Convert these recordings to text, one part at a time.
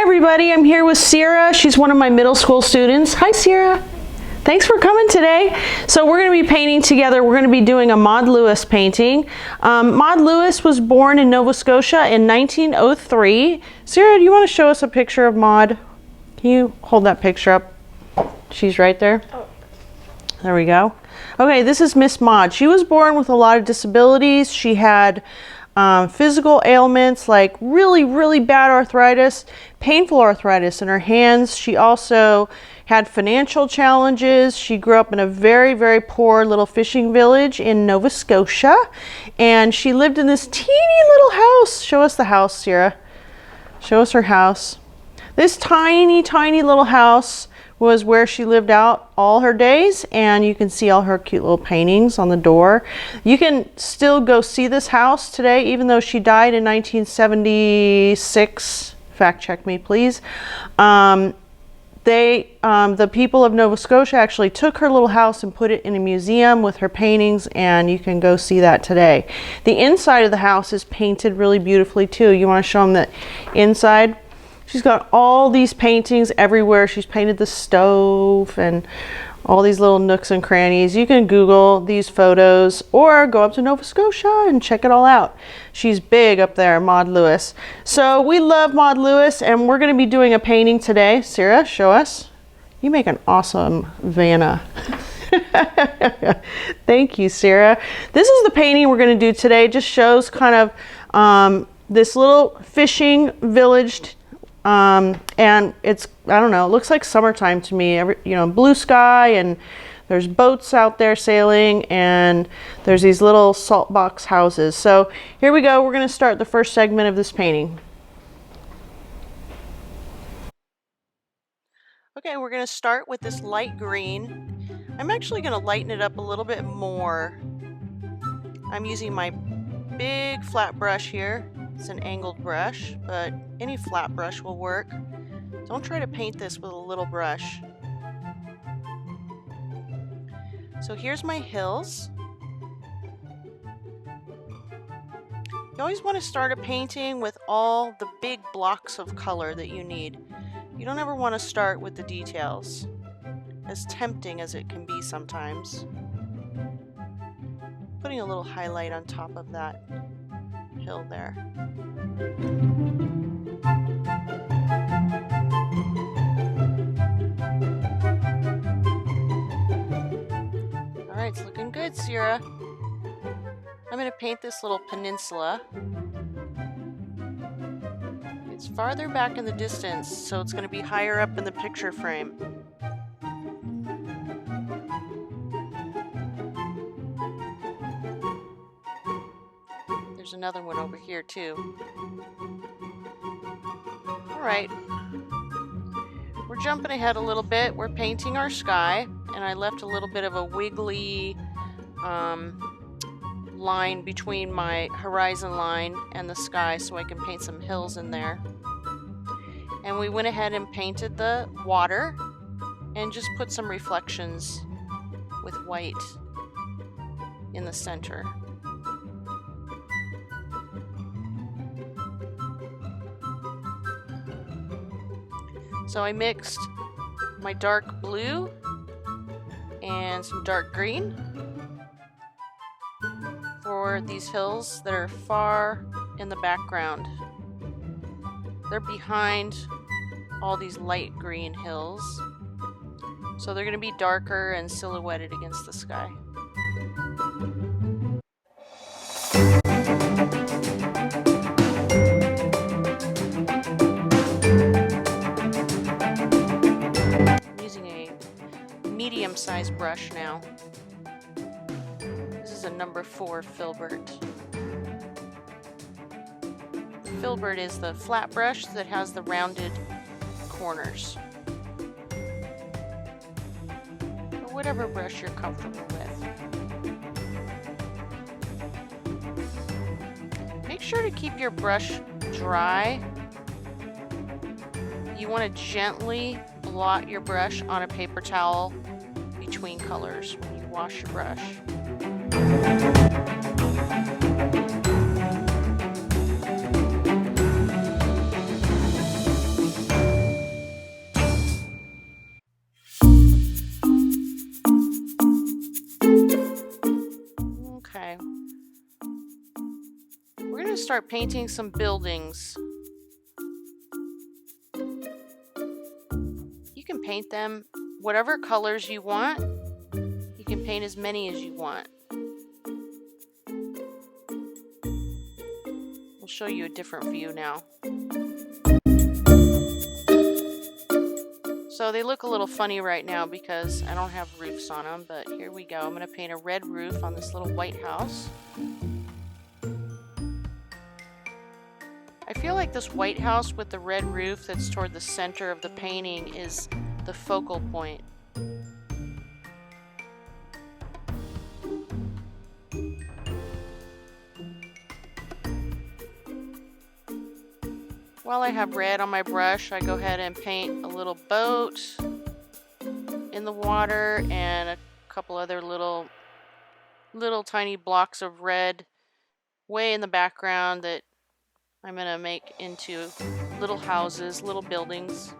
everybody, I'm here with Sierra. She's one of my middle school students. Hi Sierra. Thanks for coming today. So we're going to be painting together. We're going to be doing a Maud Lewis painting. Maud Lewis was born in Nova Scotia in 1903. Sierra, do you want to show us a picture of Maud? Can you hold that picture up? She's right there. Oh. There we go. Okay, this is Miss Maud. She was born with a lot of disabilities. She had physical ailments like really bad arthritis, painful arthritis in her hands. She also had financial challenges. She grew up in a very poor little fishing village in Nova Scotia, and she lived in this teeny little house. Show us the house, Sierra. Show us her house. This tiny little house was where she lived out all her days, and you can see all her cute little paintings on the door. You can still go see this house today, even though she died in 1976. Fact check me, please. The people of Nova Scotia actually took her little house and put it in a museum with her paintings, and you can go see that today. The inside of the house is painted really beautifully too. You want to show them the inside? She's got all these paintings everywhere. She's painted the stove and all these little nooks and crannies. You can Google these photos or go up to Nova Scotia and check it all out. She's big up there, Maud Lewis. So we love Maud Lewis, and we're going to be doing a painting today. Sarah, show us. You make an awesome Vanna. Thank you, Sarah. This is the painting we're going to do today. It just shows kind of this little fishing village. And it's, I don't know, it looks like summertime to me. Blue sky, and there's boats out there sailing, and there's these little salt box houses. So here we go. We're going to start the first segment of this painting. Okay, we're going to start with this light green. I'm actually going to lighten it up a little bit more. I'm using my big flat brush here. It's an angled brush, but any flat brush will work. Don't try to paint this with a little brush. So here's my hills. You always want to start a painting with all the big blocks of color that you need. You don't ever want to start with the details, as tempting as it can be sometimes. Putting a little highlight on top of that hill there. All right, it's looking good, Sierra. I'm going to paint this little peninsula. It's farther back in the distance, so it's going to be higher up in the picture frame. There's another one over here too. All right, we're jumping ahead a little bit. We're painting our sky, and I left a little bit of a wiggly line between my horizon line and the sky so I can paint some hills in there. And we went ahead and painted the water and just put some reflections with white in the center. So I mixed my dark blue and some dark green for these hills that are far in the background. They're behind all these light green hills, so they're going to be darker and silhouetted against the sky. Medium-sized brush now. This is a number 4 filbert. Filbert is the flat brush that has the rounded corners. Or whatever brush you're comfortable with. Make sure to keep your brush dry. You want to gently blot your brush on a paper towel between colors when you wash your brush. start painting some buildings. You can paint them whatever colors you want. You can paint as many as you want. We'll show you a different view now. So they look a little funny right now because I don't have roofs on them, but here we go. I'm going to paint a red roof on this little white house. I feel like this white house with the red roof that's toward the center of the painting is the focal point. While I have red on my brush, I go ahead and paint a little boat in the water and a couple other little tiny blocks of red way in the background that I'm going to make into little houses, little buildings.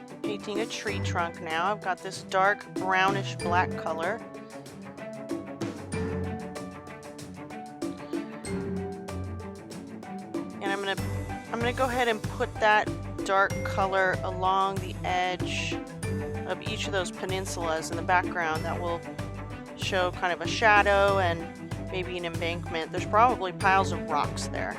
I'm painting a tree trunk now. I've got this dark brownish black color. And I'm gonna go ahead and put that dark color along the edge of each of those peninsulas in the background. That will show kind of a shadow and maybe an embankment. There's probably piles of rocks there.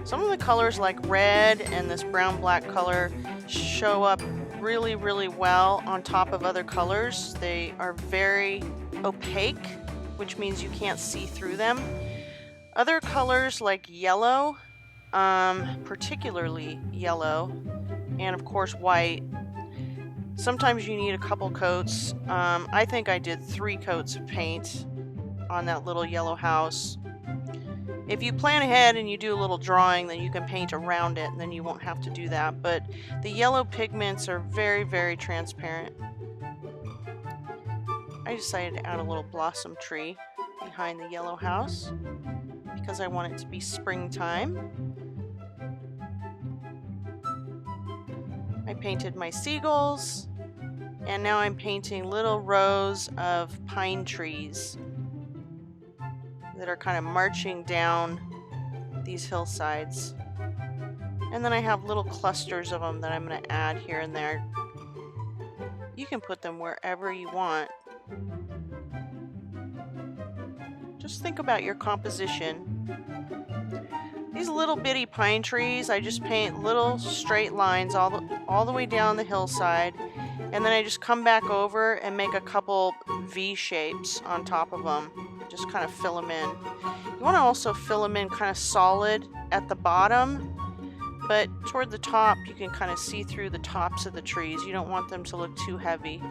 Some of the colors like red and this brown-black color show up really, really well on top of other colors. They are very opaque, which means you can't see through them. Other colors like yellow, particularly yellow, and of course white, sometimes you need a couple coats. I think I did 3 coats of paint on that little yellow house. If you plan ahead and you do a little drawing, then you can paint around it and then you won't have to do that. But the yellow pigments are very, very transparent. I decided to add a little blossom tree behind the yellow house because I want it to be springtime. I painted my seagulls, and now I'm painting little rows of pine trees that are kind of marching down these hillsides. And then I have little clusters of them that I'm going to add here and there. You can put them wherever you want. Just think about your composition. These little bitty pine trees, I just paint little straight lines all the way down the hillside, and then I just come back over and make a couple V shapes on top of them. Just kind of fill them in. You want to also fill them in kind of solid at the bottom, but toward the top you can kind of see through the tops of the trees. You don't want them to look too heavy.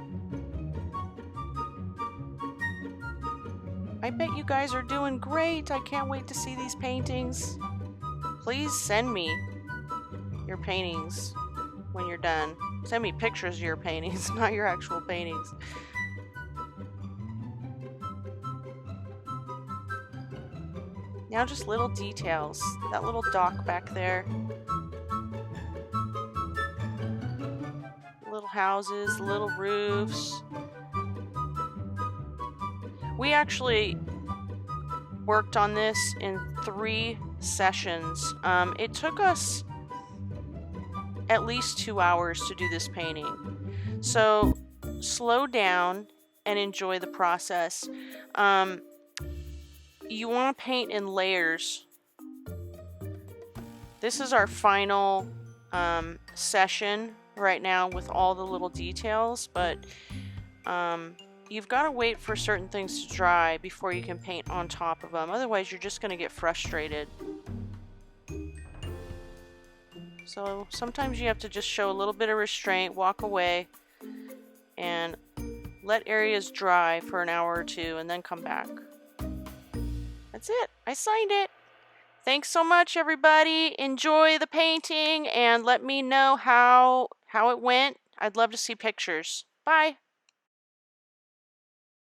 I bet you guys are doing great. I can't wait to see these paintings. Please send me your paintings when you're done. Send me pictures of your paintings, not your actual paintings. Now just little details. That little dock back there. Little houses, little roofs. We actually worked on this in 3 sessions. It took us at least 2 hours to do this painting. So slow down and enjoy the process. You want to paint in layers. This is our final session right now with all the little details, but you've got to wait for certain things to dry before you can paint on top of them. Otherwise, you're just going to get frustrated. So sometimes you have to just show a little bit of restraint, walk away, and let areas dry for an hour or 2, and then come back. That's it. I signed it. Thanks so much, everybody. Enjoy the painting, and let me know how it went. I'd love to see pictures. Bye.